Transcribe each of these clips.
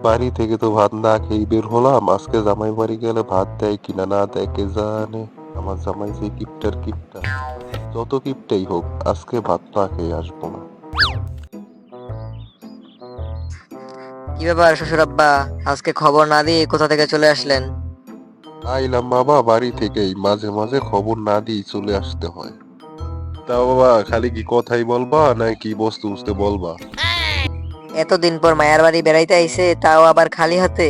বাড়ি থেকে তো ভাত না খেয়ে বের হলাম, আজকে জামাই বাড়ি গেলে ভাত দেয় কিনা না দেয় কে জানে। আমার জামাই যে কিপটার কিপটা, যত কিপটাই হোক আজকে ভাত না খেয়ে আসবো না। কি ব্যাপার শ্বশুর আব্বা, আজকে খবর না দিয়ে কোথা থেকে চলে আসলেন? আইলাম বাবা বাড়ি থেকেই, মাঝে মাঝে খবর না দিয়ে চলে আসতে হয়। তা বাবা খালি কি কথাই বলবা নাকি বস্তু বুঝতে বলবা? এতদিন পর মায়ার বাড়ি বেড়াইতে আইছে, তাও আবার খালি হাতে?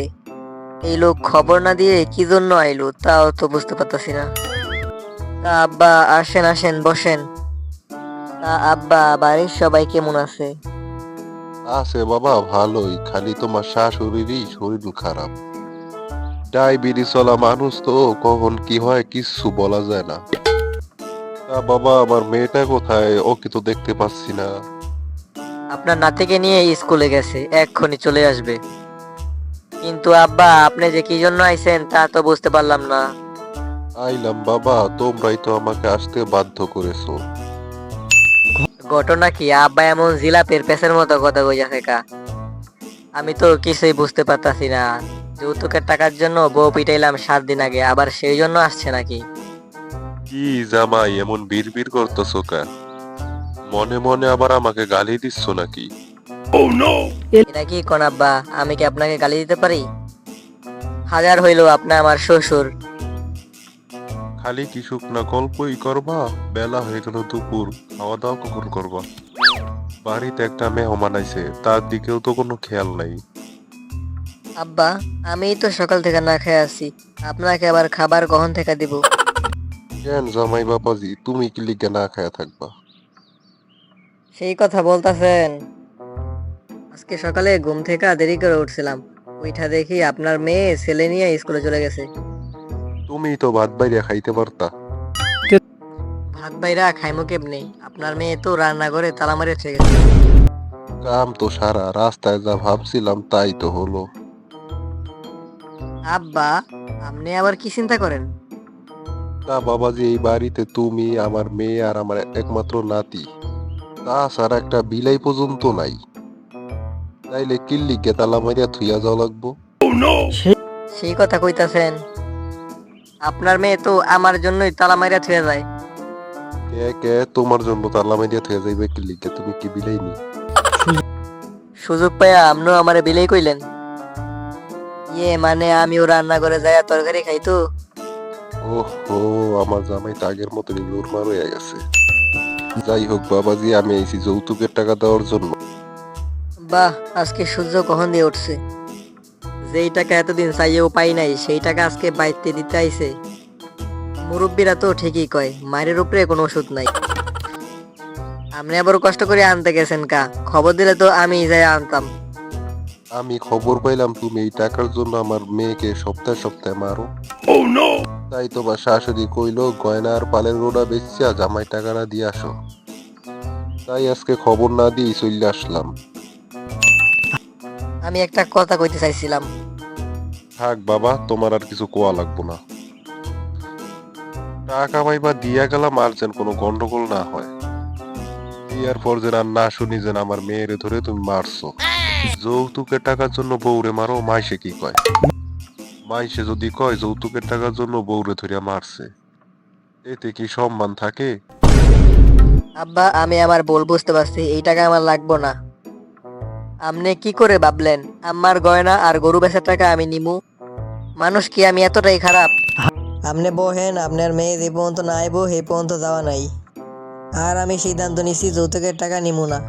এই লোক খবর না দিয়ে কি জন্য আইলো তাও তো বুঝতে পারতাছি না। তা আব্বা, আসেন আসেন বসেন। তা আব্বা, বাড়ির সবাই কেমন আছে? আছে বাবা ভালোই, খালি তোমার শাশুড়িরই শরীর খারাপ। ডায়াবেটিস চলা মানুষ তো, কখন কি হয় কিচ্ছু বলা যায় না। তা বাবা আমার মেয়েটা কোথায়, ওকে তো দেখতে পাচ্ছি না। আপনার নাতিকে নিয়ে স্কুলে গেছে, এক্ষুনি চলে আসবে। কিন্তু আব্বা, আপনি যে কি জন্য আইছেন তা তো বুঝতে পারলাম না। আইলাম বাবা, তোমরাই তো আমাকে আসতে বাধ্য করেছো। ঘটনা কি আব্বা এমন জিলাপের পেছের মতো কথা কইয়াছে কা? আমি তো কিছুই বুঝতে পারতাছি না। যৌতুকের টাকার জন্য বউ পিটাইলাম 7 দিন আগে, আবার সেই জন্য আসছে নাকি? কি জামাই এমন বিড়বিড় করতেছো কা? মনে মনে আবার আমাকে গালি দিচ্ছ নাকি? এটা কি কোন আব্বা, আমি কি আপনাকে গালি দিতে পারি? হাজার হইলো আপনি আমার শ্বশুর। খালি কি শুকনা গল্পই করবা? বেলা হয়ে গেল দুপুর, খাওয়া দাওয়া কখন করবা? বাড়িতে একটা মেহমান আইছে, তার দিকেও তো কোনো খেয়াল নাই। আব্বা, আমি তো সকাল থেকে না খেয়ে আছি, আপনাকে আবার খাবার কখন থেকে দিব? কেন জামাই বাবাজি, তুমি কি লিগে না খায়া থাকবা? সেই কথা বলতাছেন? আজকে সকালে ঘুম থেকে দেরি করে উঠছিলাম, উইঠা দেখি আপনার মেয়ে ছেলে নিয়ে স্কুলে চলে গেছে। তুমি তো ভাত বাইরে খাইতে পারতা। ভাত বাইরা খাইমু কেমনে? আপনার মেয়ে তো রান্না করে তালা মারে রেখে গেছে। কাম তো সারা, রাস্তায় যা ভাবছিলাম তাই তো হলো। আব্বা, আপনি আবার কি চিন্তা করেন? তা বাবাজি এই বাড়িতে তুমি, আমার মেয়ে আর আমার একমাত্র নাতি, তাছাড়া একটা বিলাই পর্যন্ত নাই। তাইলে কিল্লিকে তালা মারিয়া থুইয়া যাওয়া লাগবো? সেই কথা কইতাছেন? আপনার মেয়ে তো আমার জন্যই তালা মাইরা থুয়ে যায়। কে কে তোমার জন্য তালা মারিয়া থুইয়া যাইবে কিল্লিকে? তুমি কি বিলাই নি? সুযোগ পাইয়া আপনিও আমারে বিলেই কইলেন? ইয়ে মানে আমিও রান্না করে যায় তরকারি খাইতো। ওহো, আমার জামাই তো আগের মতনই লোরমার হয়ে গেছে। যাই হোক বাবাজি, আমি আইছি যৌতুকের টাকা দেওয়ার জন্য। বাহ, আজকে সূর্য কখন দিয়ে উঠছে। যেই টাকা এতদিন চাইয়েও পাই নাই, সেই টাকা আজকে বাইতে দিতে আইছে। মুরব্বীরা তো ঠিকই কয়, মায়ের উপরে কোনো ওষুধ নাই। আপনি আবার কষ্ট করে আনতে গেছেন কা? খবর দিলে তো আমি যাই আনতাম। আমি খবর পাইলাম তুমি এই টাকার জন্য আমার মেয়েকে সপ্তাহে সপ্তাহে মারো। তাই তোমার শাশুড়ি কইলো গয়না আর পালের গোড়া বেচিয়া জামাই টাকাটা দিয়ে আসো। তাই আজকে খবর না দিয়ে চলে আসলাম। আমি একটা কথা কইতে চাইছিলাম। থাক বাবা, তোমার আর কিছু কোয়া লাগবো না। টাকা পাইবা দিয়া গেলাম, আর যেন কোনো গন্ডগোল না হয়। বিয়ার পর যেন আর না শুনি যেন আমার মেয়েরে ধরে তুমি মারছো। যৌতুকের টাকার জন্য বউরে মারো, মাইসে কি কয়? মাইসে যদি কয় যৌতুকের টাকার জন্য বউরে ধরিয়া মারছে, এতে কি সম্মান থাকে? আব্বা, আমি আমার ভুল বুঝতে পারছি, এই টাকা আমার লাগবো না। আপনি কি করে ভাবলেন আমার গয়না আর গরু বেচার টাকা আমি নিমু? মানুষ কি আমি এতটাই খারাপ? আপনি বহেন, আপনার মেয়ে যে পর্যন্ত না আইবো সেই পর্যন্ত যাওয়া নাই। আর আমি সিদ্ধান্ত নিছি যৌতুকের টাকা নিমু না।